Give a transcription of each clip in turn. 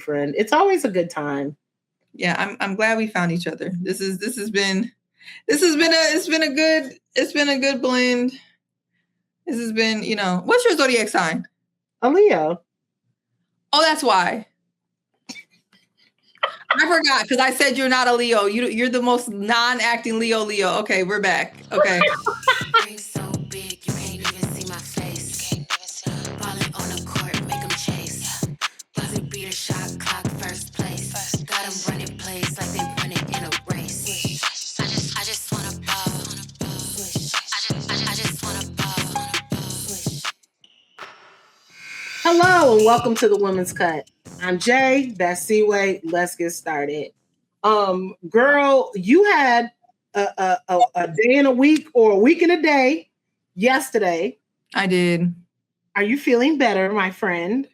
friend. It's always a good time. Yeah, I'm glad we found each other. It's been a good blend. This has been, what's your zodiac sign? A Leo. Oh, that's why. I forgot because I said you're not a Leo. You're the most non-acting Leo. Okay, we're back. Okay. So big, you can't even see my face. Balling on the court, make them chase. Buzzy beat a shot clock, first place. Got them running plays like they run it in a race. I just wanna ball. I just wanna ball. Hello and welcome to the Women's Cut. I'm Jay. That's C-Way. Let's get started. Girl, you had a day and a week or a week and a day yesterday. I did. Are you feeling better, my friend?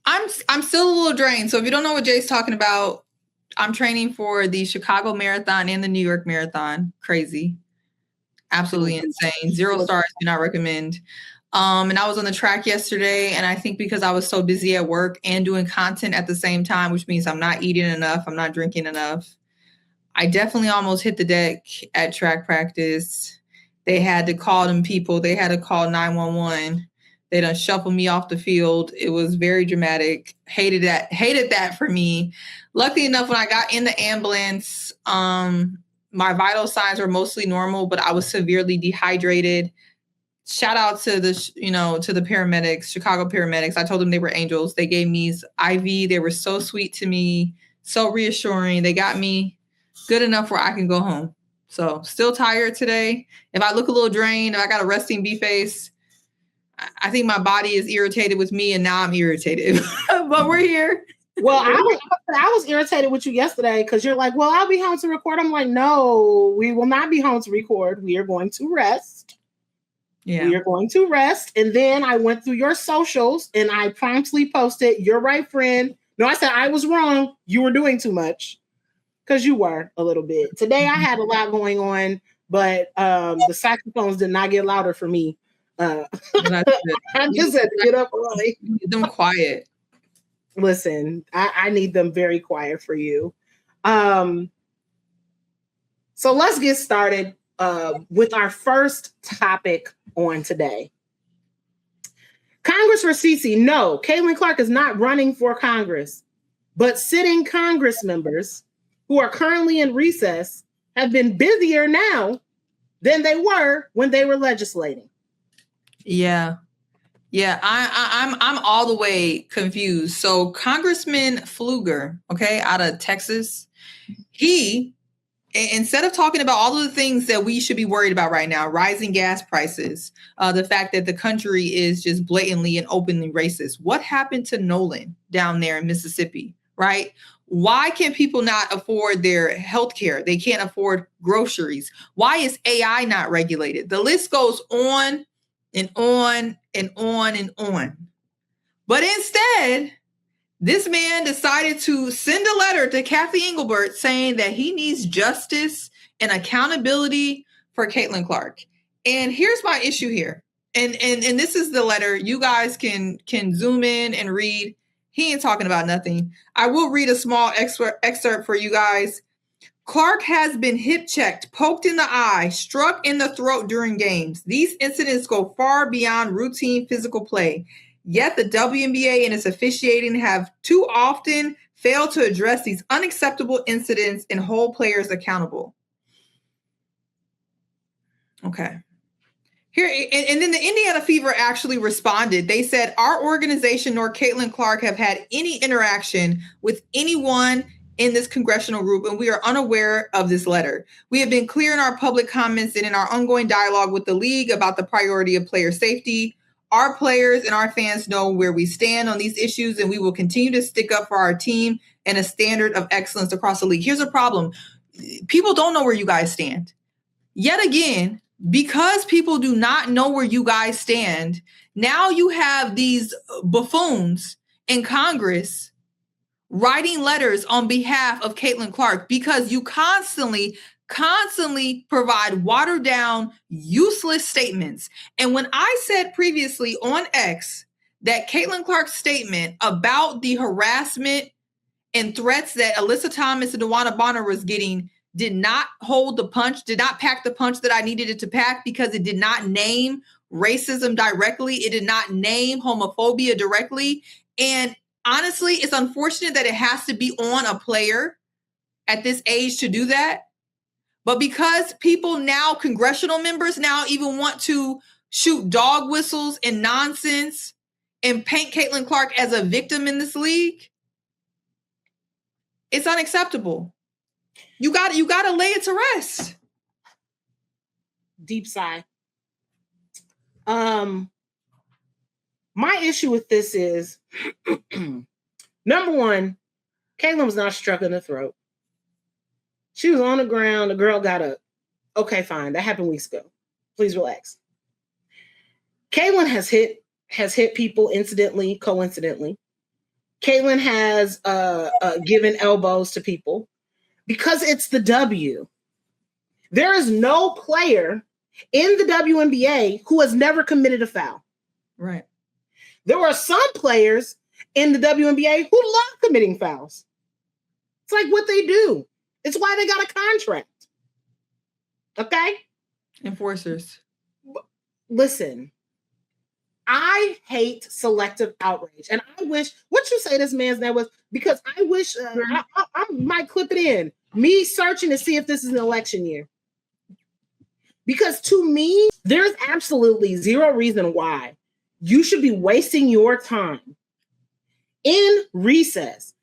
I'm still a little drained. So if you don't know what Jay's talking about, I'm training for the Chicago Marathon and the New York Marathon. Crazy. Absolutely insane. 0 stars. Do not recommend. And I was on the track yesterday, and I think because I was so busy at work and doing content at the same time, which means I'm not eating enough, I'm not drinking enough, I definitely almost hit the deck at track practice. They had to call them people. They had to call 911. They done shuffled me off the field. It was very dramatic. Hated that for me. Luckily enough, when I got in the ambulance, my vital signs were mostly normal, but I was severely dehydrated. Shout out to the paramedics, Chicago paramedics. I told them they were angels. They gave me IV. They were so sweet to me, so reassuring. They got me good enough where I can go home. So still tired today. If I look a little drained, if I got a resting bee face, I think my body is irritated with me, and now I'm irritated. But we're here. Well, I was irritated with you yesterday because you're like, well, I'll be home to record. I'm like, no, we will not be home to record. We are going to rest. Yeah. We are going to rest. And then I went through your socials and I promptly posted, you're right, friend. No, I said I was wrong. You were doing too much. Because you were a little bit. Today I had a lot going on, but the saxophones did not get louder for me. I just had to get up early. Need them quiet. Listen, I need them very quiet for you. So let's get started with our first topic on today. Congress for Cece. No, Caitlin Clark is not running for Congress, but sitting Congress members who are currently in recess have been busier now than they were when they were legislating. Yeah. I'm all the way confused. So Congressman Pfluger, out of Texas, he, instead of talking about all of the things that we should be worried about right now, rising gas prices, the fact that the country is just blatantly and openly racist. What happened to Nolan down there in Mississippi, right? Why can people not afford their health care? They can't afford groceries. Why is AI not regulated? The list goes on and on and on and on. But instead, this man decided to send a letter to Kathy Engelbert saying that he needs justice and accountability for Caitlin Clark. And here's my issue here. And this is the letter. You guys can zoom in and read. He ain't talking about nothing. I will read a small excerpt for you guys. Clark has been hip checked, poked in the eye, struck in the throat during games. These incidents go far beyond routine physical play. Yet the WNBA and its officiating have too often failed to address these unacceptable incidents and hold players accountable. Okay. Here, and then the Indiana Fever actually responded. They said, our organization nor Caitlin Clark have had any interaction with anyone in this congressional group, and we are unaware of this letter. We have been clear in our public comments and in our ongoing dialogue with the league about the priority of player safety. Our players and our fans know where we stand on these issues, and we will continue to stick up for our team and a standard of excellence across the league. Here's a problem. People don't know where you guys stand. Yet again, because people do not know where you guys stand, now you have these buffoons in Congress writing letters on behalf of Caitlin Clark because you constantly provide watered down, useless statements. And when I said previously on X that Caitlin Clark's statement about the harassment and threats that Alyssa Thomas and DeWanna Bonner was getting did not hold the punch, did not pack the punch that I needed it to pack, because it did not name racism directly. It did not name homophobia directly. And honestly, it's unfortunate that it has to be on a player at this age to do that. But because people now, congressional members now even want to shoot dog whistles and nonsense and paint Caitlin Clark as a victim in this league, it's unacceptable. You got to lay it to rest. Deep sigh. My issue with this is, number one, Caitlin was not struck in the throat. She was on the ground. The girl got up. Okay, fine. That happened weeks ago. Please relax. Caitlin has hit people incidentally, coincidentally. Caitlin has given elbows to people because it's the W. There is no player in the WNBA who has never committed a foul. Right. There are some players in the WNBA who love committing fouls. It's like what they do. It's why they got a contract. Okay? Enforcers. Listen, I hate selective outrage. And I wish, what you say this man's name was, because I wish, I might clip it in, me searching to see if this is an election year. Because to me, there's absolutely zero reason why you should be wasting your time in recess.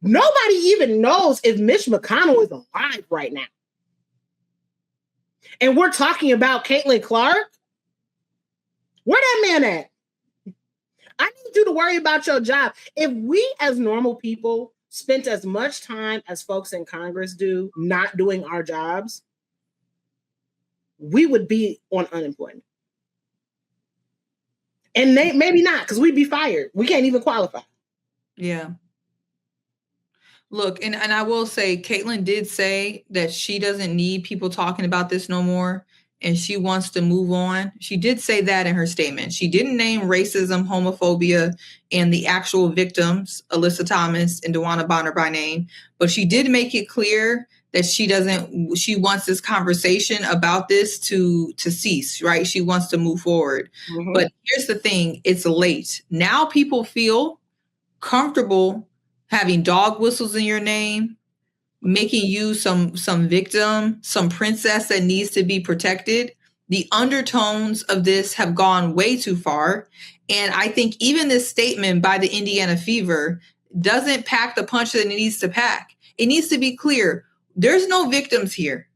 Nobody even knows if Mitch McConnell is alive right now. And we're talking about Caitlin Clark? Where that man at? I need you to worry about your job. If we as normal people spent as much time as folks in Congress do not doing our jobs, we would be on unemployment. And maybe not, because we'd be fired. We can't even qualify. Yeah. Look, and I will say, Caitlin did say that she doesn't need people talking about this no more, and she wants to move on. She did say that in her statement. She didn't name racism, homophobia, and the actual victims, Alyssa Thomas and DeWanna Bonner by name, but she did make it clear that she wants this conversation about this to cease, right? She wants to move forward. Mm-hmm. But here's the thing, it's late. Now people feel comfortable having dog whistles in your name, making you some victim, some princess that needs to be protected. The undertones of this have gone way too far. And I think even this statement by the Indiana Fever doesn't pack the punch that it needs to pack. It needs to be clear. There's no victims here.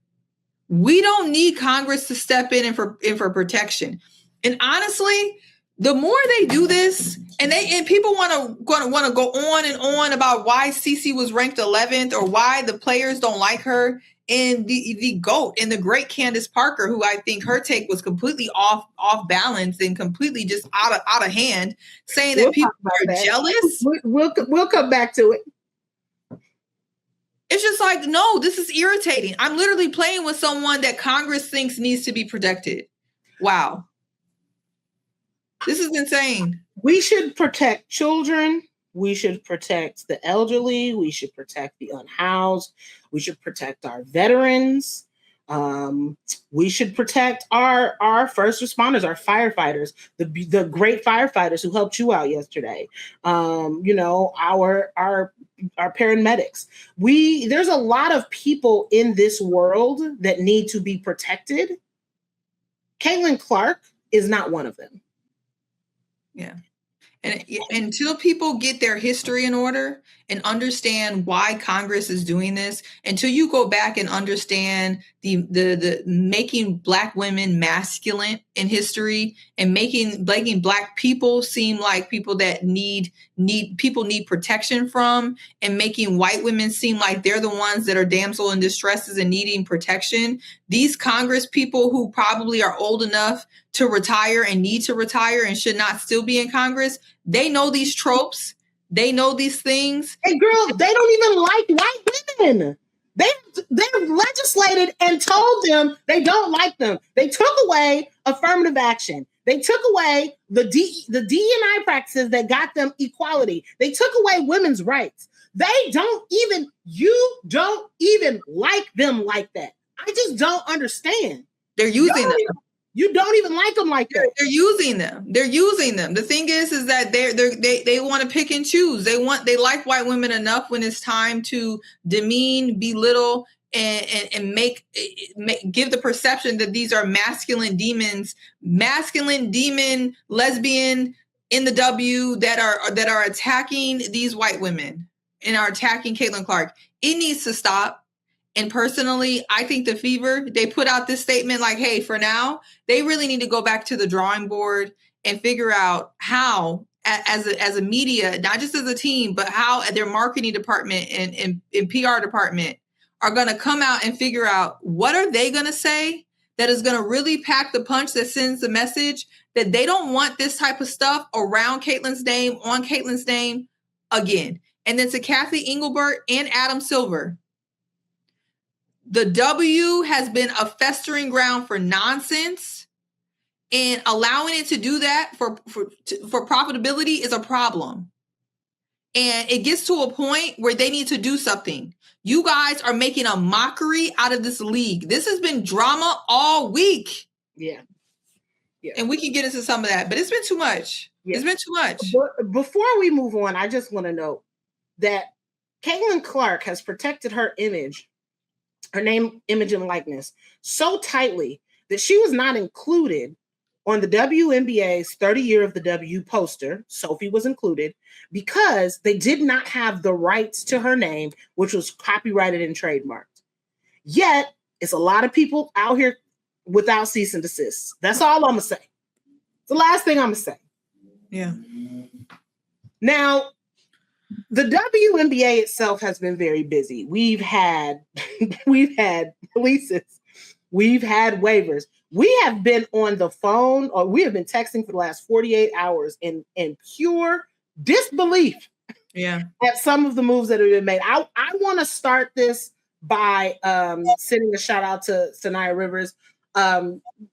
We don't need Congress to step in for protection. And honestly, the more they do this, and people want to go on and on about why Cece was ranked 11th or why the players don't like her, and the GOAT and the great Candace Parker, who I think her take was completely off balance and completely just out of hand, saying that people are jealous. We'll come back to it. It's just like, no, this is irritating. I'm literally playing with someone that Congress thinks needs to be protected. Wow. This is insane. We should protect children. We should protect the elderly. We should protect the unhoused. We should protect our veterans. We should protect our first responders, our firefighters, the great firefighters who helped you out yesterday. Our paramedics. There's a lot of people in this world that need to be protected. Caitlin Clark is not one of them. Yeah. And until people get their history in order and understand why Congress is doing this, until you go back and understand the making Black women masculine in history and making Black people seem like people that need protection from, and making white women seem like they're the ones that are damsel in distresses and needing protection. These Congress people who probably are old enough to retire and need to retire and should not still be in Congress, they know these tropes. They know these things. Hey, girl, they don't even like white women. They legislated and told them they don't like them. They took away affirmative action. They took away the DEI practices that got them equality. They took away women's rights. You don't even like them like that. I just don't understand. They're using them. You don't even like them like that. They're using them. The thing is that they want to pick and choose. They like white women enough when it's time to demean, belittle, and give the perception that these are masculine demon, lesbian in the W that are attacking these white women and are attacking Caitlin Clark. It needs to stop. And personally, I think the Fever, they put out this statement like, hey, for now, they really need to go back to the drawing board and figure out how, as a media, not just as a team, but how their marketing department and PR department are going to come out and figure out what are they going to say that is going to really pack the punch that sends the message that they don't want this type of stuff around Caitlin's name, on Caitlin's name again. And then to Kathy Engelbert and Adam Silver, the W has been a festering ground for nonsense, and allowing it to do that for profitability is a problem. And it gets to a point where they need to do something. You guys are making a mockery out of this league. This has been drama all week. Yeah. And we can get into some of that, but it's been too much. Yeah. It's been too much. Before we move on, I just want to note that Caitlin Clark has protected her image, her name, image, and likeness so tightly that she was not included on the WNBA's 30 Year of the W poster. Sophie was included because they did not have the rights to her name, which was copyrighted and trademarked. Yet, it's a lot of people out here without cease and desist. That's all I'm going to say. It's the last thing I'm going to say. Yeah. Now, the WNBA itself has been very busy. We've had releases. We've had waivers. We have been on the phone, or we have been texting for the last 48 hours in pure disbelief at some of the moves that have been made. I want to start this by sending a shout out to Sanaya Rivers.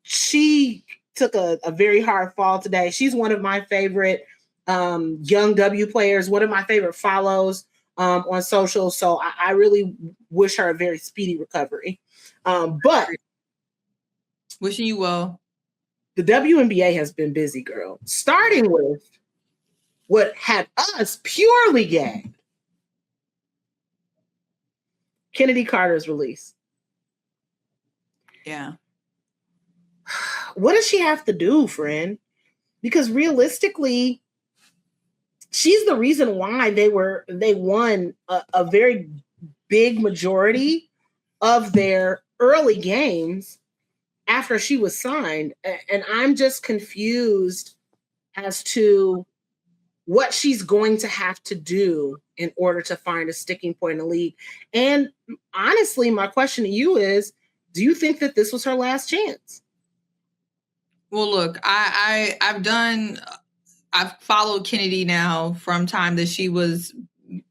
She took a very hard fall today. She's one of my favorite young W players, one of my favorite follows on social. So I really wish her a very speedy recovery. But wishing you well. The WNBA has been busy, girl. Starting with what had us purely gagged. Kennedy Carter's release. Yeah. What does she have to do, friend? Because realistically, she's the reason why they won a very big majority of their early games after she was signed. And I'm just confused as to what she's going to have to do in order to find a sticking point in the league. And honestly, my question to you is, do you think that this was her last chance? Well, look, I've followed Kennedy now from time that she was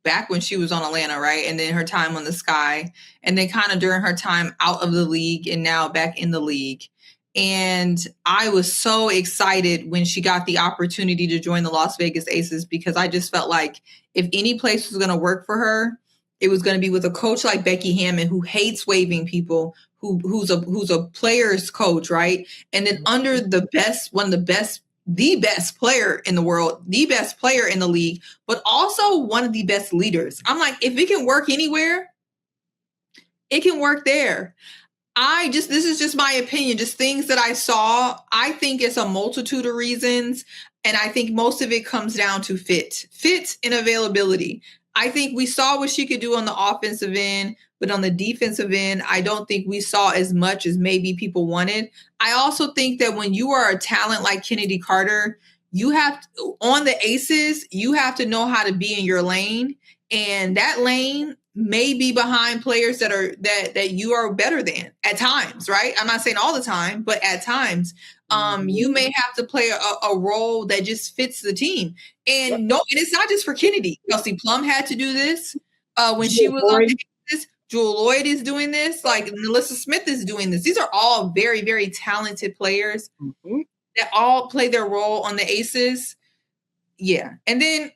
back when she was on Atlanta, right? And then her time on the Sky, and then kind of during her time out of the league and now back in the league. And I was so excited when she got the opportunity to join the Las Vegas Aces, because I just felt like if any place was going to work for her, it was going to be with a coach like Becky Hammon, who hates waiving people, who's a player's coach, right? And then under the best player in the world, the best player in the league, but also one of the best leaders. I'm like, if it can work anywhere, it can work there. This is just my opinion, just things that I saw. I think it's a multitude of reasons. And I think most of it comes down to fit and availability. I think we saw what she could do on the offensive end, but on the defensive end, I don't think we saw as much as maybe people wanted. I also think that when you are a talent like Kennedy Carter, on the Aces, you have to know how to be in your lane. And that lane may be behind players that you are better than at times, right? I'm not saying all the time, but at times, you may have to play a role that just fits the team. And it's not just for Kennedy. Kelsey Plum had to do this when she was on this. Jewel Lloyd is doing this. Like Melissa Smith is doing this. These are all very, very talented players that all play their role on the Aces. Yeah. And then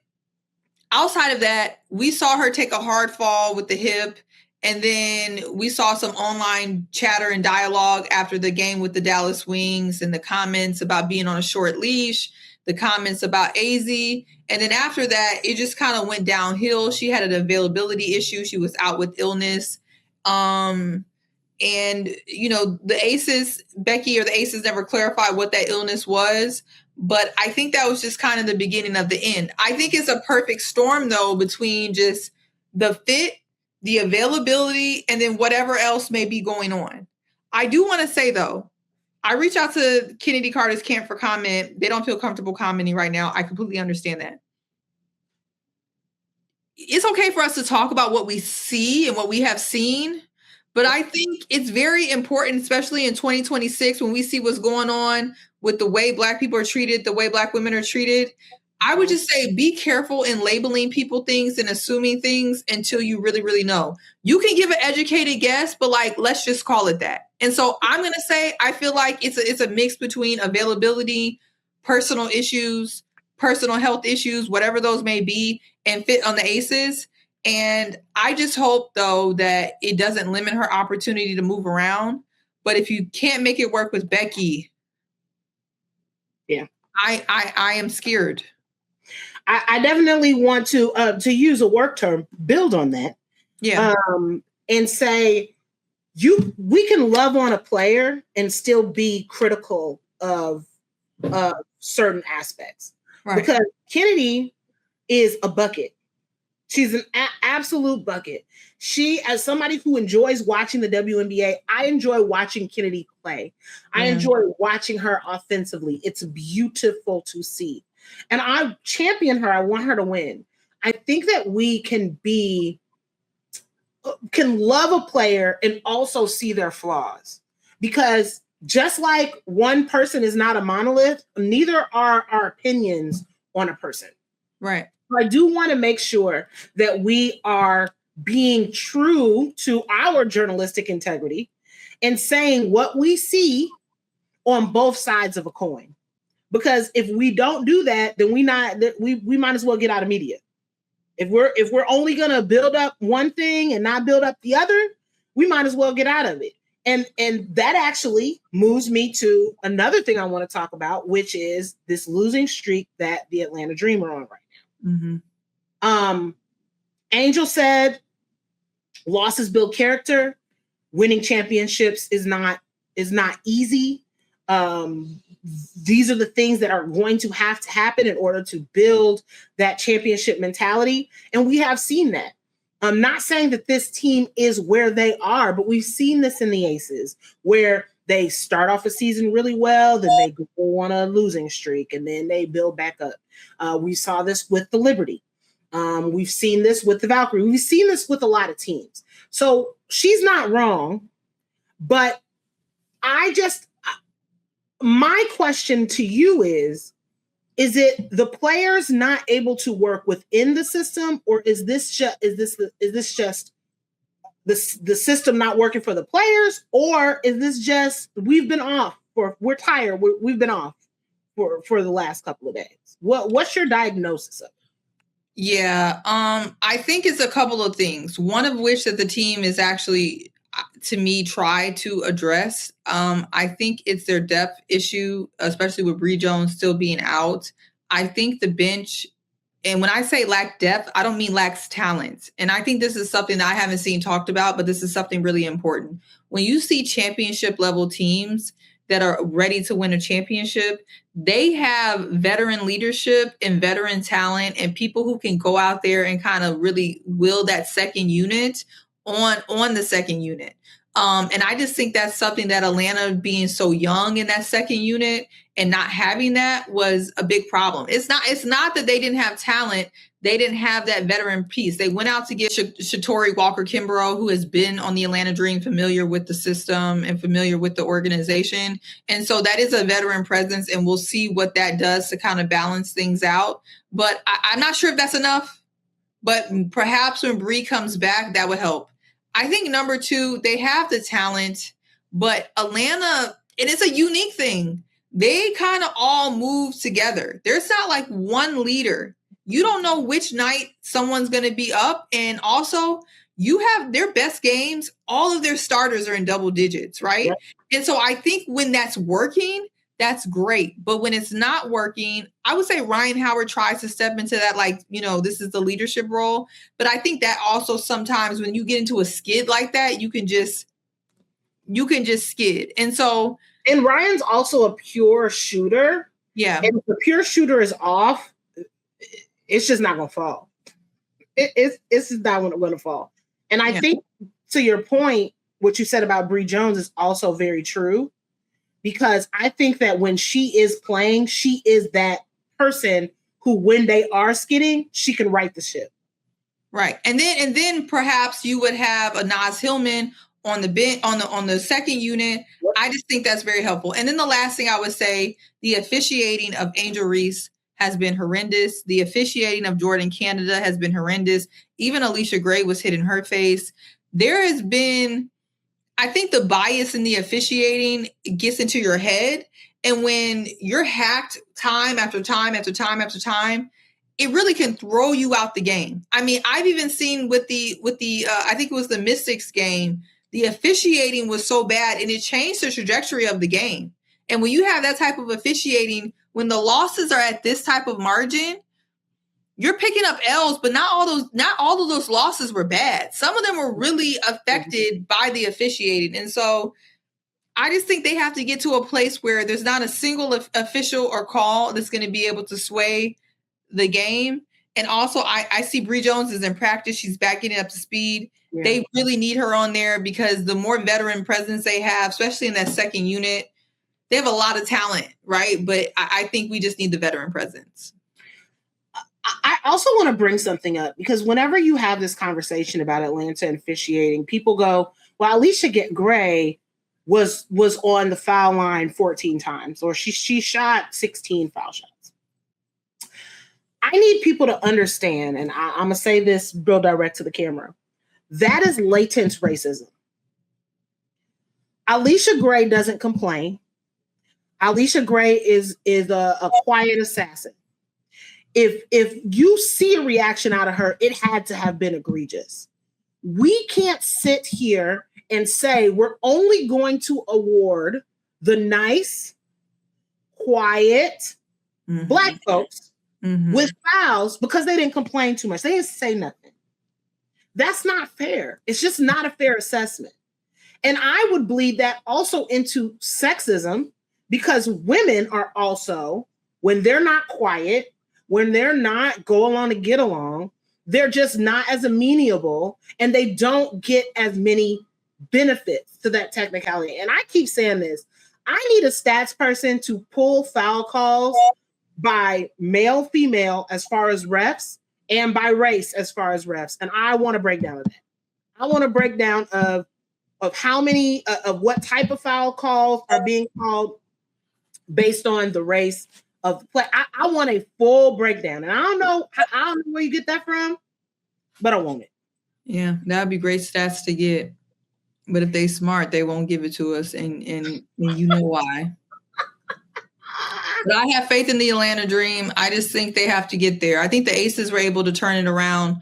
outside of that, we saw her take a hard fall with the hip. And then we saw some online chatter and dialogue after the game with the Dallas Wings, and the comments about being on a short leash, the comments about AZ. And then after that, it just kind of went downhill. She had an availability issue. She was out with illness. And, the Aces, Becky or the Aces never clarified what that illness was. But I think that was just kind of the beginning of the end. I think it's a perfect storm, though, between just the fit, the availability, and then whatever else may be going on. I do want to say, though, I reached out to Kennedy Carter's camp for comment. They don't feel comfortable commenting right now. I completely understand that. It's okay for us to talk about what we see and what we have seen, but I think it's very important, especially in 2026, when we see what's going on with the way Black people are treated, the way Black women are treated. I would just say be careful in labeling people things and assuming things until you really, really know. You can give an educated guess, but let's just call it that. And so I'm going to say, I feel like it's a mix between availability, personal issues, personal health issues, whatever those may be, and fit on the Aces. And I just hope, though, that it doesn't limit her opportunity to move around. But if you can't make it work with Becky, yeah, I am scared. I definitely want to use a work term, build on that. Yeah. And say we can love on a player and still be critical of certain aspects. Right. Because Kennedy is a bucket. She's an absolute bucket. She, as somebody who enjoys watching the WNBA, I enjoy watching Kennedy play. I enjoy watching her offensively. It's beautiful to see. And I champion her. I want her to win. I think that we can love a player and also see their flaws. Because just like one person is not a monolith, neither are our opinions on a person. Right. I do want to make sure that we are being true to our journalistic integrity and saying what we see on both sides of a coin. Because if we don't do that, then we might as well get out of media. If we're only going to build up one thing and not build up the other, we might as well get out of it. And that actually moves me to another thing I want to talk about, which is this losing streak that the Atlanta Dream are on right now. Mm-hmm. Angel said, losses build character. Winning championships is not easy. These are the things that are going to have to happen in order to build that championship mentality. And we have seen that. I'm not saying that this team is where they are, but we've seen this in the Aces where they start off a season really well, then they go on a losing streak, and then they build back up. We saw this with the Liberty. We've seen this with the Valkyrie. We've seen this with a lot of teams. So she's not wrong, but my question to you is it the players not able to work within the system, or is this just the system not working for the players, or is this just we're tired, we've been off for the last couple of days? What's your diagnosis of it? Yeah, I think it's a couple of things. One of which that the team is actually, to me, try to address. I think it's their depth issue, especially with Bree Jones still being out. I think the bench, and when I say lack depth, I don't mean lacks talent. And I think this is something that I haven't seen talked about, but this is something really important. When you see championship level teams that are ready to win a championship, they have veteran leadership and veteran talent and people who can go out there and kind of really will that second unit on the second unit. And I just think that's something that Atlanta being so young in that second unit and not having that was a big problem. It's not that they didn't have talent. They didn't have that veteran piece. They went out to get Shatori Walker-Kimbrough, who has been on the Atlanta Dream, familiar with the system and familiar with the organization. And so that is a veteran presence, and we'll see what that does to kind of balance things out. But I'm not sure if that's enough, but perhaps when Bree comes back, that would help. I think number two, they have the talent, but Atlanta, it is a unique thing. They kind of all move together. There's not like one leader. You don't know which night someone's going to be up. And also, you have their best games. All of their starters are in double digits, right? Yep. And so I think when that's working, that's great. But when it's not working, I would say Ryan Howard tries to step into that, like, this is the leadership role. But I think that also sometimes when you get into a skid like that, you can just skid. And Ryan's also a pure shooter. Yeah. And if the pure shooter is off, it's just not going to fall. It's just not going to fall. And I think, to your point, what you said about Bree Jones is also very true, because I think that when she is playing, she is that person who, when they are skidding, she can right the ship. Right. And then perhaps you would have a Naz Hillman on the bench, on the second unit. Yep. I just think that's very helpful. And then the last thing I would say, the officiating of Angel Reese has been horrendous. The officiating of Jordan Canada has been horrendous. Even Alicia Gray was hit in her face. There has been, I think the bias in the officiating gets into your head. And when you're hacked time after time after time after time, it really can throw you out the game. I mean, I've even seen with the I think it was the Mystics game, the officiating was so bad and it changed the trajectory of the game. And when you have that type of officiating, when the losses are at this type of margin, you're picking up L's, but not all of those losses were bad. Some of them were really affected by the officiating. And so I just think they have to get to a place where there's not a single official or call that's going to be able to sway the game. And also I see Bree Jones is in practice. She's back getting up to speed. Yeah. They really need her on there because the more veteran presence they have, especially in that second unit, they have a lot of talent, right? But I think we just need the veteran presence. I also want to bring something up, because whenever you have this conversation about Atlanta and officiating, people go, well, Alicia Gray was on the foul line 14 times, or she shot 16 foul shots. I need people to understand, and I'm going to say this real direct to the camera, that is latent racism. Alicia Gray doesn't complain. Alicia Gray is a quiet assassin. If you see a reaction out of her, it had to have been egregious. We can't sit here and say we're only going to award the nice, quiet Black folks with fouls because they didn't complain too much. They didn't say nothing. That's not fair. It's just not a fair assessment. And I would bleed that also into sexism, because women are also, when they're not quiet, when they're not go along to get along, they're just not as amenable and they don't get as many benefits to that technicality. And I keep saying this, I need a stats person to pull foul calls by male, female, as far as refs, and by race as far as refs. And I want a breakdown of that. I want a breakdown of how many, of what type of foul calls are being called based on the race of the play. I want a full breakdown. And I don't know where you get that from, but I want it. Yeah, that'd be great stats to get. But if they smart, they won't give it to us, and you know why. But I have faith in the Atlanta Dream. I just think they have to get there. I think the Aces were able to turn it around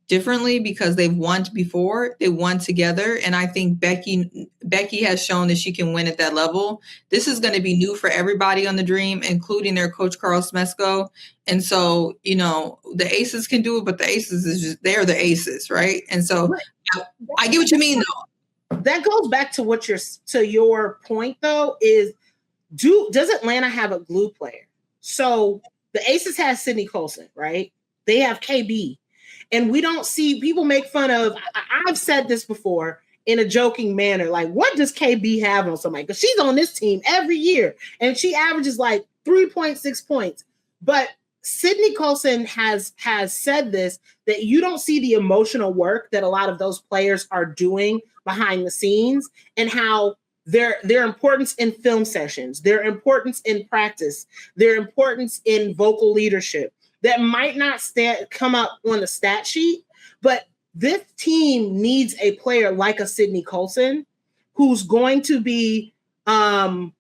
differently because they've won before. They won together. And I think Becky has shown that she can win at that level. This is going to be new for everybody on the Dream, including their coach, Carl Smesko. And so, the Aces can do it, but the Aces is just, they're the Aces, right? And so I get what you mean, though. That goes back to your point, though, is does Atlanta have a glue player? So the Aces has Sydney Colson, right? They have KB. And we don't see, people make fun of, I've said this before in a joking manner, like, what does KB have on somebody? Because she's on this team every year and she averages like 3.6 points. But Sydney Colson has said this, that you don't see the emotional work that a lot of those players are doing behind the scenes, and how their importance in film sessions, their importance in practice, their importance in vocal leadership that might not come up on the stat sheet, but this team needs a player like a Sydney Colson who's going to be that.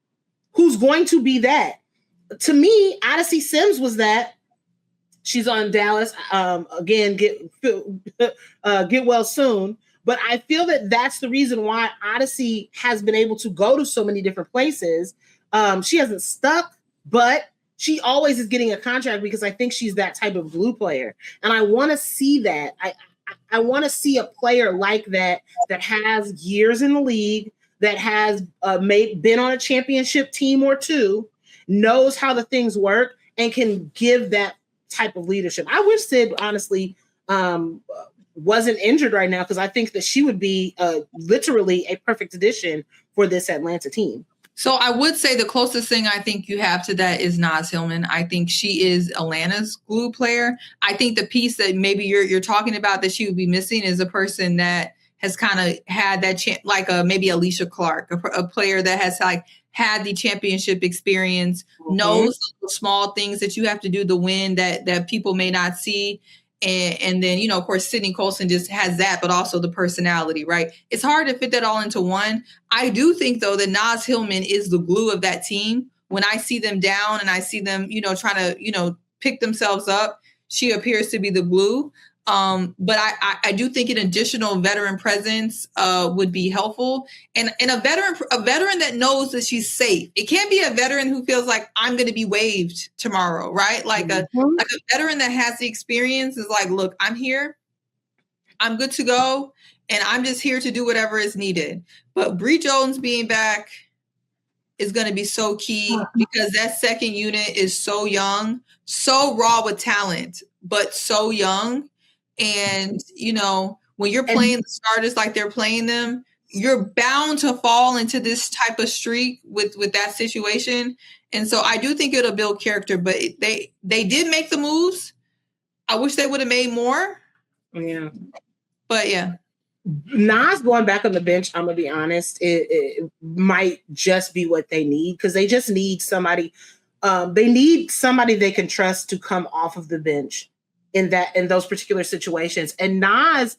To me, Odyssey Sims was that She's on Dallas. Again, get well soon. But I feel that that's the reason why Odyssey has been able to go to so many different places. She hasn't stuck, but she always is getting a contract because I think she's that type of glue player. And I want to see that. I want to see a player like that has years in the league, that has been on a championship team or two, knows how the things work, and can give that type of leadership. I wish Sid, honestly, wasn't injured right now, because I think that she would be literally a perfect addition for this Atlanta team. So I would say the closest thing I think you have to that is Naz Hillman. I think she is Atlanta's glue player. I think the piece that maybe you're talking about that she would be missing is a person that has kind of had that like maybe Alicia Clark, a player that has like had the championship experience, knows the small things that you have to do to win that people may not see. And then, you know, of course, Sydney Colson just has that, but also the personality, right? It's hard to fit that all into one. I do think, though, that Naz Hillman is the glue of that team. When I see them down and I see them, you know, trying to, you know, pick themselves up, she appears to be the glue. But I do think an additional veteran presence would be helpful, and a veteran that knows that she's safe. It can't be a veteran who feels like I'm going to be waived tomorrow, right? Like a veteran that has the experience is like, look, I'm here, I'm good to go, and I'm just here to do whatever is needed. But Bree Jones being back is going to be so key, because that second unit is so young, so raw with talent, but so young. And, you know, when you're playing the starters like they're playing them, you're bound to fall into this type of streak with that situation. And so I do think it'll build character, but they did make the moves. I wish they would have made more. Yeah. But yeah. Naz going back on the bench, I'm going to be honest, it might just be what they need, because they just need somebody. They need somebody they can trust to come off of the bench in those particular situations. And Naz,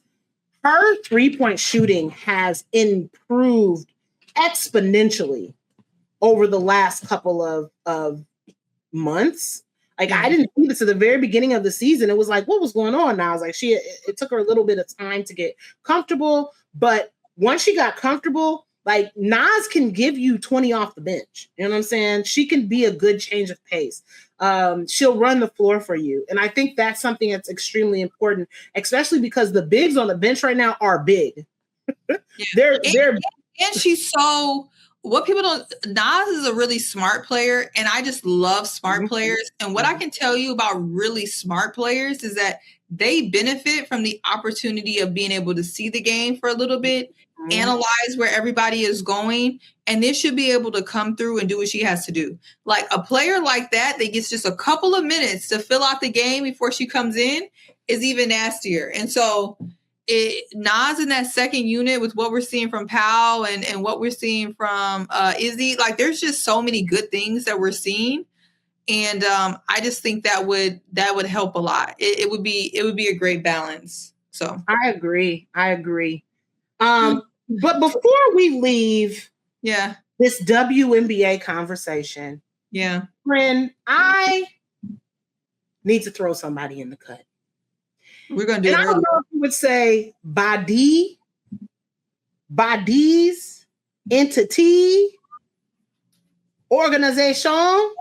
her 3-point shooting has improved exponentially over the last couple of months. Like, I didn't see this at the very beginning of the season. It was like, what was going on? Now I was like, it took her a little bit of time to get comfortable, but once she got comfortable, like, Naz can give you 20 off the bench. You know what I'm saying? She can be a good change of pace. She'll run the floor for you. And I think that's something that's extremely important, especially because the bigs on the bench right now are big. They're and she's so, what people don't, Naz is a really smart player, and I just love smart players. And what I can tell you about really smart players is that they benefit from the opportunity of being able to see the game for a little bit, analyze where everybody is going, and then she'll be able to come through and do what she has to do. Like a player like that gets just a couple of minutes to fill out the game before she comes in is even nastier. And so Naz in that second unit with what we're seeing from Powell and what we're seeing from Izzy, like there's just so many good things that we're seeing. And I just think that would help a lot. It would be a great balance. So I agree. But before we leave this WNBA conversation, friend, I need to throw somebody in the cut. We're going to do it. I don't know if you would say bodies, entity, organization,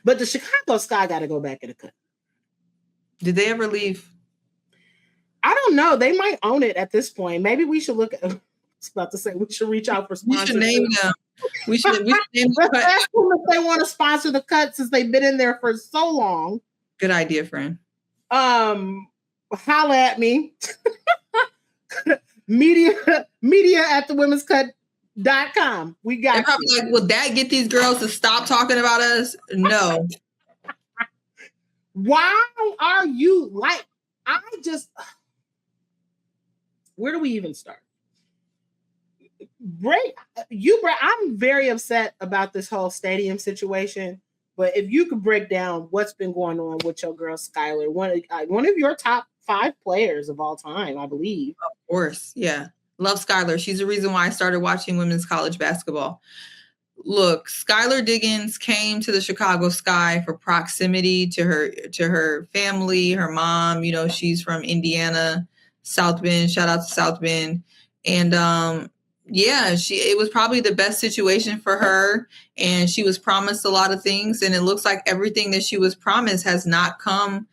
but the Chicago Sky got to go back in the cut. Did they ever leave? I don't know. They might own it at this point. Maybe we should look at. I was about to say we should reach out for sponsors. We should name them. We should name the cut. Ask them if they want to sponsor the cut since they've been in there for so long. Good idea, friend. Holla at me. media at thewomen'scut.com. We got. They're probably like, will that get these girls to stop talking about us? No. Why are you like? Where do we even start? I'm very upset about this whole stadium situation. But if you could break down what's been going on with your girl Skylar, one of your top 5 players of all time, I believe. Of course, yeah. Love Skylar. She's the reason why I started watching women's college basketball. Look, Skylar Diggins came to the Chicago Sky for proximity to her family, her mom. You know, she's from Indiana, South Bend. Shout out to South Bend. And it was probably the best situation for her. And she was promised a lot of things. And it looks like everything that she was promised has not come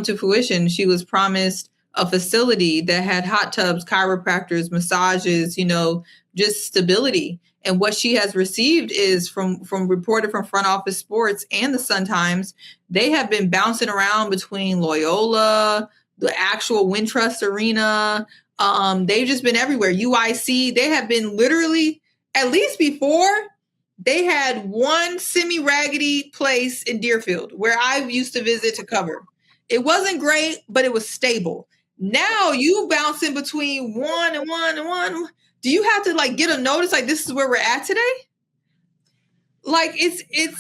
to fruition. She was promised a facility that had hot tubs, chiropractors, massages, you know, just stability. And what she has received is from reported from Front Office Sports and the Sun-Times, they have been bouncing around between Loyola, the actual Wintrust Arena. They've just been everywhere. UIC, they have been literally, at least before, they had one semi-raggedy place in Deerfield where I used to visit to cover. It wasn't great, but it was stable. Now you bouncing between one and one. Do you have to like get a notice like this is where we're at today? Like it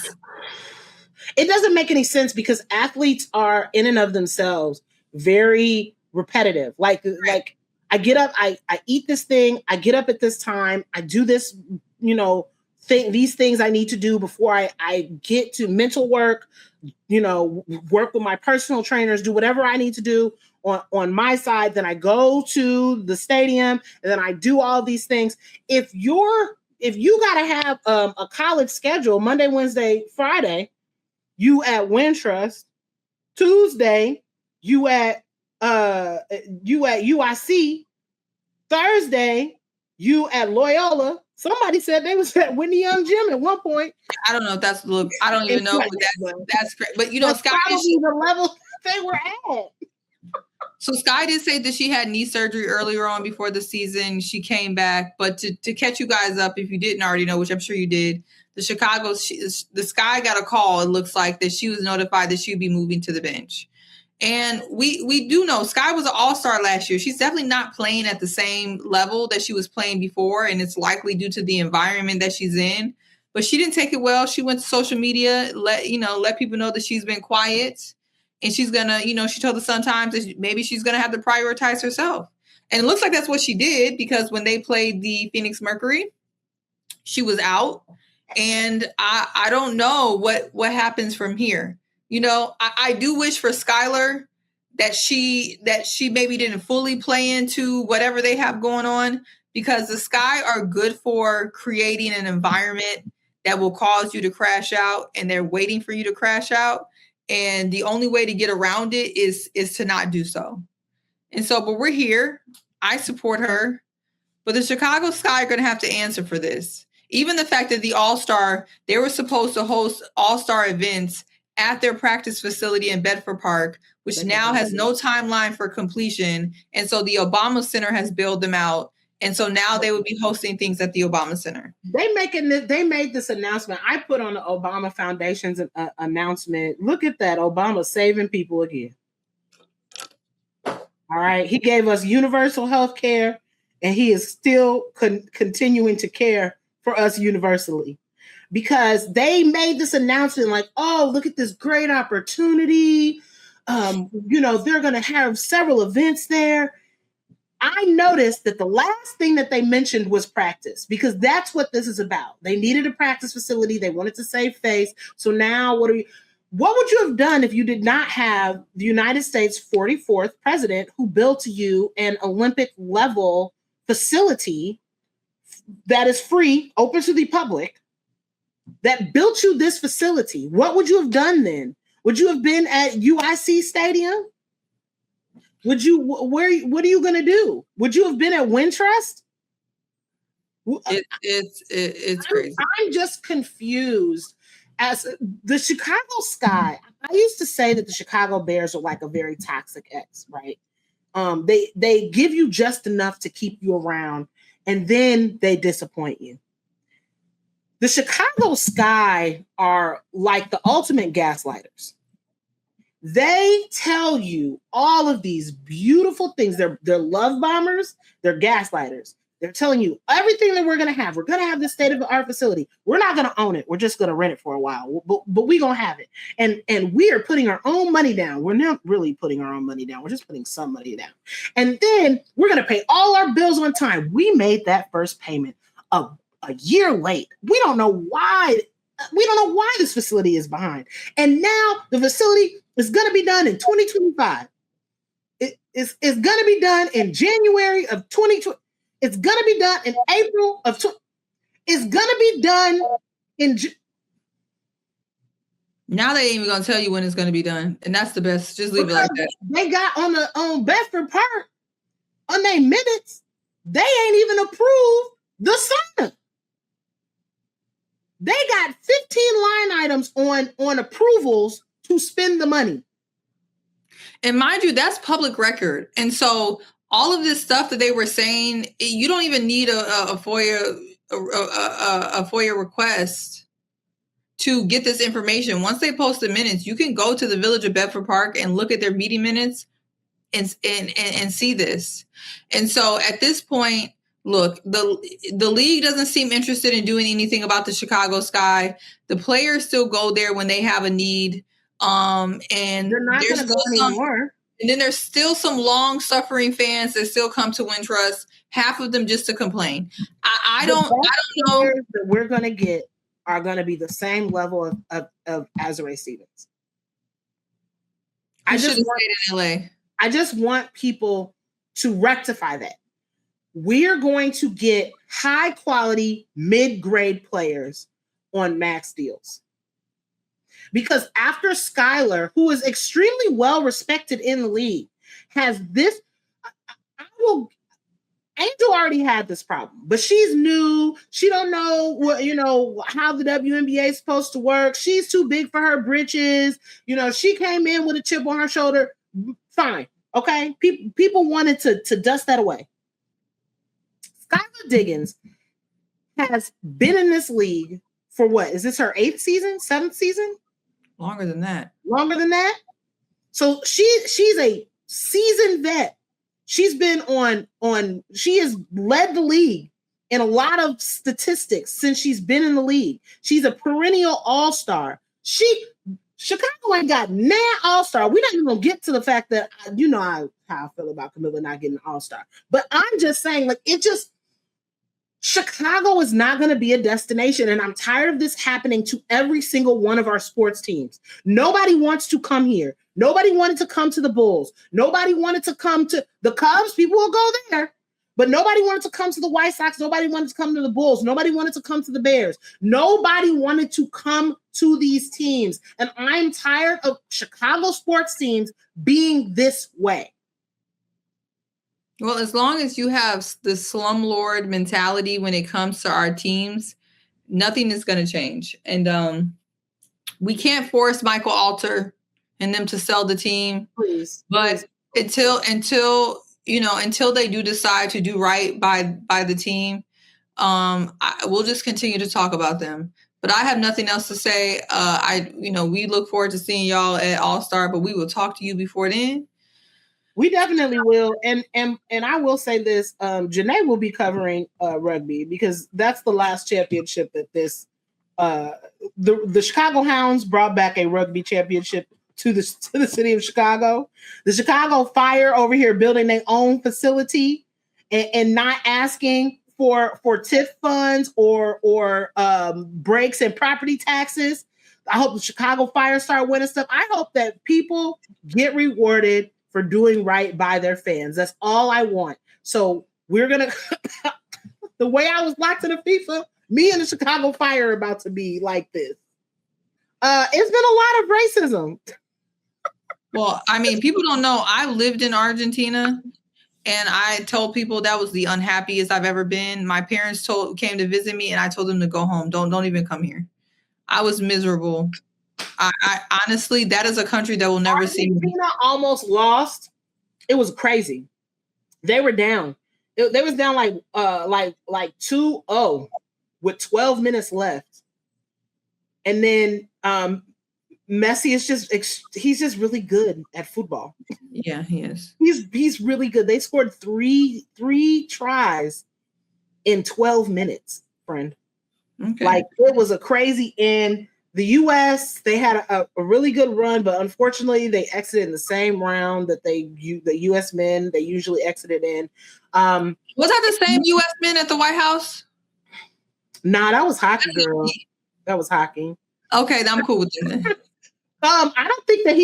doesn't make any sense because athletes are in and of themselves very repetitive. Like I get up, I eat this thing, I get up at this time, I do this, you know, these things I need to do before I get to mental work, you know, work with my personal trainers, do whatever I need to do on my side. Then I go to the stadium and then I do all these things. If you got to have a college schedule, Monday, Wednesday, Friday, you at Wintrust, Tuesday, you at UIC, Thursday, you at Loyola. Somebody said they was at Whitney Young Gym at one point. I don't know if that's I don't even know that's great. But you know, Sky, probably the level they were at. So Sky did say that she had knee surgery earlier on before the season. She came back, but to catch you guys up, if you didn't already know, which I'm sure you did, the Sky got a call. It looks like that she was notified that she'd be moving to the bench. And we do know Sky was an all-star last year. She's definitely not playing at the same level that she was playing before, and it's likely due to the environment that she's in. But she didn't take it well. She went to social media, let people know that she's been quiet. And she's gonna, you know, she told the Sun-Times that maybe she's gonna have to prioritize herself. And it looks like that's what she did because when they played the Phoenix Mercury, she was out. And I don't know what happens from here. You know, I do wish for Skylar that she maybe didn't fully play into whatever they have going on, because the Sky are good for creating an environment that will cause you to crash out, and they're waiting for you to crash out. And the only way to get around it is to not do so. And so, but we're here. I support her. But the Chicago Sky are going to have to answer for this. Even the fact that the All-Star, they were supposed to host All-Star events at their practice facility in Bedford Park, which now has no timeline for completion. And so the Obama Center has bailed them out. And so now they would be hosting things at the Obama Center. They made this announcement. I put on the Obama Foundation's announcement. Look at that. Obama saving people again. All right. He gave us universal health care, and he is still continuing to care for us universally, because they made this announcement like, oh, look at this great opportunity. You know, they're going to have several events there. I noticed that the last thing that they mentioned was practice, because that's what this is about. They needed a practice facility. They wanted to save face. So now what would you have done if you did not have the United States 44th president who built you an Olympic level facility that is free, open to the public, that built you this facility? What would you have done then? Would you have been at UIC Stadium? What are you going to do? Would you have been at Wintrust? It's crazy. I'm just confused. As the Chicago Sky, I used to say that the Chicago Bears are like a very toxic ex, right? They give you just enough to keep you around, and then they disappoint you. The Chicago Sky are like the ultimate gaslighters. They tell you all of these beautiful things. They're love bombers. They're gaslighters. They're telling you everything that we're going to have. We're going to have this state-of-the-art facility. We're not going to own it. We're just going to rent it for a while. But we're going to have it. And we are putting our own money down. We're not really putting our own money down. We're just putting some money down. And then we're going to pay all our bills on time. We made that first payment a year late. We don't know why. We don't know why this facility is behind. And now the facility is going to be done in 2025. It's going to be done in January of 2020. It's going to be done in April of. It's going to be done in. Now they ain't even going to tell you when it's going to be done, and that's the best. Just leave it like that. They got on Bedford Park on their minutes. They ain't even approved the sauna. They got 15 line items on approvals to spend the money. And mind you, that's public record. And so all of this stuff that they were saying, you don't even need a FOIA request to get this information. Once they post the minutes, you can go to the Village of Bedford Park and look at their meeting minutes and see this. And so at this point, look, the league doesn't seem interested in doing anything about the Chicago Sky. The players still go there when they have a need. And they're not going to go anymore. And then there's still some long-suffering fans that still come to Wintrust. Half of them just to complain. I don't know. That we're going to get are going to be the same level of Azure Stevens. I just stayed in LA. I just want people to rectify that. We're going to get high quality mid-grade players on max deals. Because after Skylar, who is extremely well respected in the league, has this, Angel already had this problem, but she's new. She don't know what, how the WNBA is supposed to work. She's too big for her britches. She came in with a chip on her shoulder. Fine. Okay. People wanted to dust that away. Skylar Diggins has been in this league for what? Is this her 8th season, 7th season? Longer than that. So she's a seasoned vet. She's been she has led the league in a lot of statistics since she's been in the league. She's a perennial all-star. Chicago ain't got all-star. We're not even gonna get to the fact that how I feel about Camilla not getting an all-star. But I'm just saying, Chicago is not going to be a destination, and I'm tired of this happening to every single one of our sports teams. Nobody wants to come here. Nobody wanted to come to the Bulls. Nobody wanted to come to the Cubs. People will go there, but nobody wanted to come to the White Sox. Nobody wanted to come to the Bulls. Nobody wanted to come to the Bears. Nobody wanted to come to these teams, and I'm tired of Chicago sports teams being this way. Well, as long as you have the slumlord mentality when it comes to our teams, nothing is going to change. And we can't force Michael Alter and them to sell the team. Please. But until they do decide to do right by the team, we'll just continue to talk about them. But I have nothing else to say. We look forward to seeing y'all at All-Star, but we will talk to you before then. We definitely will, and I will say this: Janae will be covering rugby because that's the last championship that this the Chicago Hounds brought back a rugby championship to the city of Chicago. The Chicago Fire over here building their own facility and not asking for TIF funds or breaks and property taxes. I hope the Chicago Fire start winning stuff. I hope that people get rewarded for doing right by their fans. That's all I want. So we're going to, the way I was locked in the FIFA, me and the Chicago Fire are about to be like this. It's been a lot of racism. Well, I mean, people don't know. I lived in Argentina and I told people that was the unhappiest I've ever been. My parents came to visit me and I told them to go home. Don't even come here. I was miserable. I honestly, that is a country that will never see me. Argentina almost lost. It was crazy. They were down. They was down like 2-0 with 12 minutes left. And then Messi is he's just really good at football. Yeah, he is. He's really good. They scored three tries in 12 minutes, friend. Okay. It was a crazy end. The U.S., they had a really good run, but unfortunately, they exited in the same round that the U.S. men they usually exited in. Was that the same U.S. men at the White House? Nah, that was hockey, girl. That was hockey. Okay, I'm cool with that. I don't think that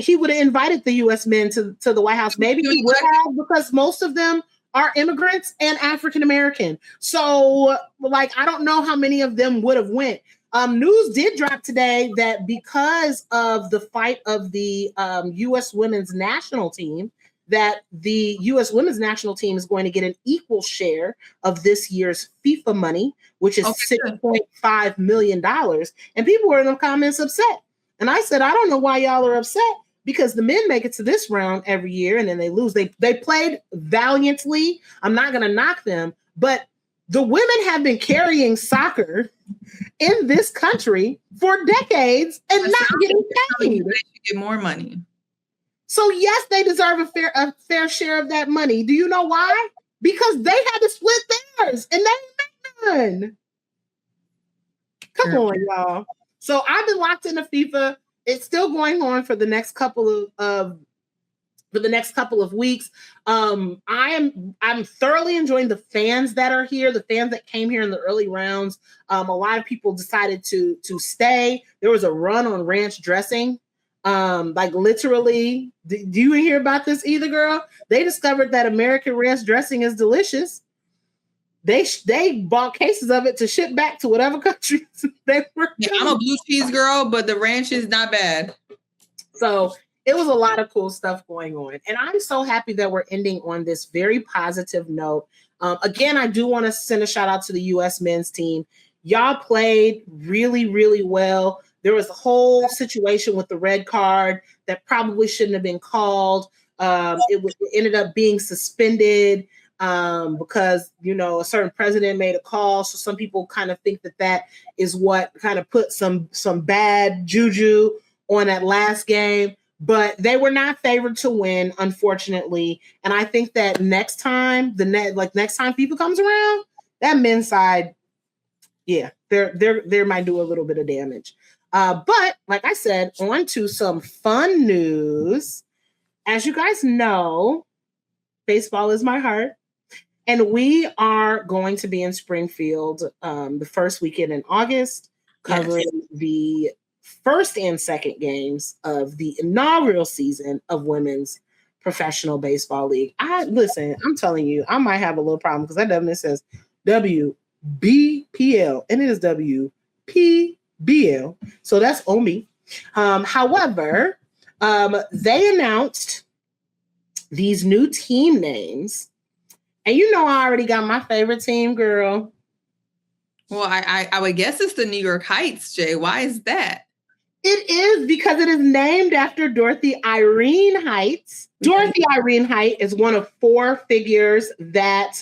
he would have invited the U.S. men to the White House. Maybe he would have, because most of them are immigrants and African American. So, like, I don't know how many of them would have went. News did drop today that because of the fight of the U.S. women's national team, that the U.S. women's national team is going to get an equal share of this year's FIFA money, which is $6.5 million. And people were in the comments upset. And I said, I don't know why y'all are upset, because the men make it to this round every year and then they lose. They played valiantly. I'm not going to knock them, but the women have been carrying soccer in this country for decades and not getting paid. They should get more money. So yes, they deserve a fair share of that money. Do you know why? Because they had to split theirs and they didn't make none. Come on, y'all. So I've been locked into FIFA. It's still going on for the next couple of weeks. I'm thoroughly enjoying the fans that are here, the fans that came here in the early rounds. A lot of people decided to stay. There was a run on ranch dressing. Like literally, do you hear about this either, girl? They discovered that American ranch dressing is delicious. They bought cases of it to ship back to whatever countries they were. Yeah, I'm a blue cheese girl, but the ranch is not bad. So it was a lot of cool stuff going on. And I'm so happy that we're ending on this very positive note. Again, I do want to send a shout out to the U.S. men's team. Y'all played really, really well. There was a whole situation with the red card that probably shouldn't have been called. It ended up being suspended because, a certain president made a call. So some people kind of think that is what kind of put some bad juju on that last game. But they were not favored to win, unfortunately. And I think that next time FIFA comes around, that men's side, yeah, they might do a little bit of damage. But like I said, on to some fun news. As you guys know, baseball is my heart. And we are going to be in Springfield the first weekend in August, covering the first and second games of the inaugural season of Women's Professional Baseball League. Listen, I'm telling you, I might have a little problem because that definitely says WBPL, and it is WPBL. So that's on me. However, they announced these new team names. And I already got my favorite team, girl. Well, I would guess it's the New York Heights, Jay. Why is that? It is because it is named after Dorothy Irene Heights. Dorothy Irene Height is one of 4 figures that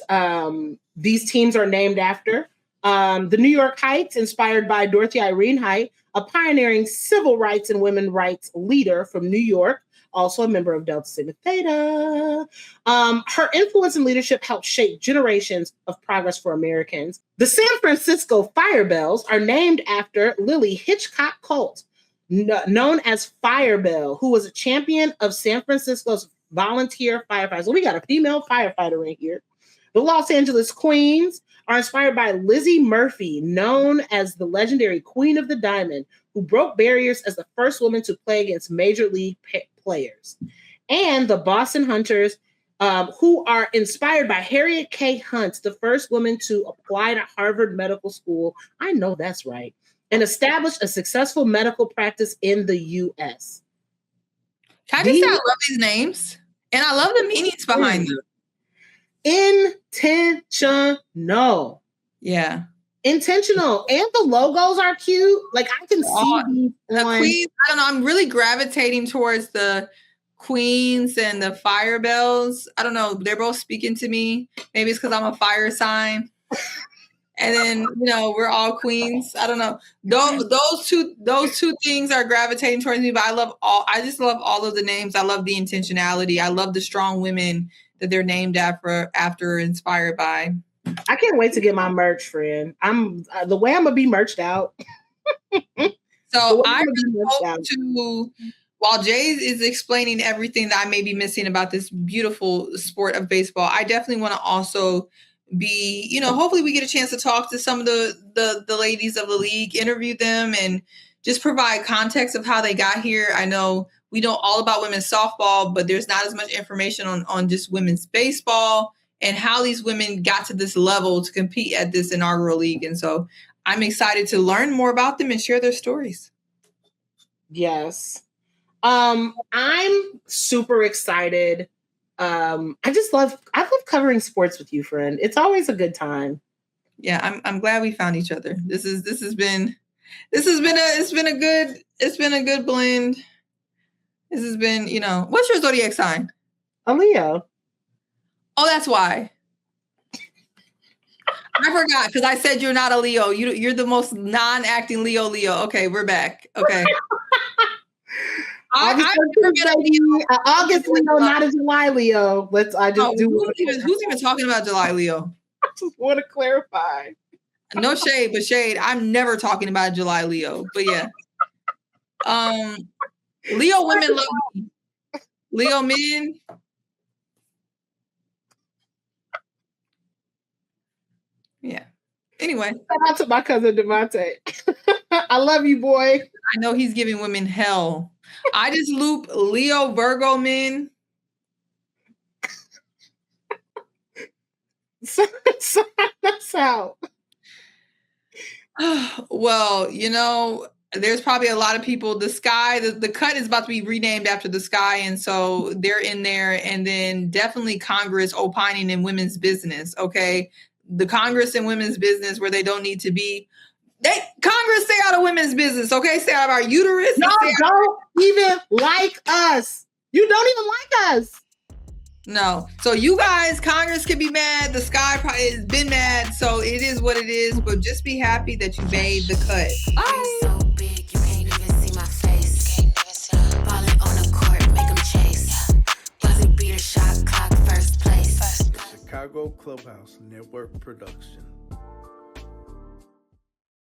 these teams are named after. The New York Heights, inspired by Dorothy Irene Height, a pioneering civil rights and women's rights leader from New York, also a member of Delta Sigma Theta. Her influence and leadership helped shape generations of progress for Americans. The San Francisco Firebells are named after Lily Hitchcock Colt, known as Firebell, who was a champion of San Francisco's volunteer firefighters. So we got a female firefighter in here. The Los Angeles Queens are inspired by Lizzie Murphy, known as the legendary Queen of the Diamond, who broke barriers as the first woman to play against major league players. And the Boston Hunters, who are inspired by Harriet K. Hunt, the first woman to apply to Harvard Medical School. I know that's right. And established a successful medical practice in the U.S. Can I just say I love these names? And I love the meanings behind them. Intentional. Yeah. Intentional. And the logos are cute. Like I can see these on. Queens, I don't know. I'm really gravitating towards the Queens and the Firebells. I don't know. They're both speaking to me. Maybe it's because I'm a fire sign. And then, we're all Queens. I don't know. Those two things are gravitating towards me, but I just love all of the names. I love the intentionality. I love the strong women that they're named after inspired by. I can't wait to get my merch, friend. I'm the way I'm gonna be merched out. So I hope to, while Jay is explaining everything that I may be missing about this beautiful sport of baseball, I definitely want to also be, you know, hopefully we get a chance to talk to some of the ladies of the league, interview them, and just provide context of how they got here. I know we know all about women's softball, but there's not as much information on just women's baseball and how these women got to this level to compete at this inaugural league. And so I'm excited to learn more about them and share their stories. Yes. I'm super excited. I love covering sports with you, friend. It's always a good time. Yeah, I'm glad we found each other. This has been a good blend. This has been, you know, what's your zodiac sign? A Leo. Oh, that's why. I forgot because I said you're not a Leo. You're the most non-acting Leo. Okay, we're back. Okay. August Leo, not a July Leo. Who's even talking about July Leo? I just want to clarify. No shade, but shade. I'm never talking about July Leo. But yeah. Leo women love me. Leo men. Yeah. Anyway. Shout out to my cousin Devontae. I love you, boy. I know he's giving women hell. I just loop Leo Virgo men. That's how. Well, you know, there's probably a lot of people. The Sky, the cut is about to be renamed after the Sky, and so they're in there. And then definitely Congress opining in women's business. Okay, the Congress in women's business where they don't need to be. Congress, stay out of women's business. Okay, stay out of our uterus. No, don't even like us. You don't even like us. No. So you guys, Congress can be mad. The Sky probably has been mad. So it is what it is. But just be happy that you made the cut. Bye. So big, you can't even see my face. Balling on the court, make them chase. Buzzer beater, shot clock, first place. Chicago Clubhouse Network production.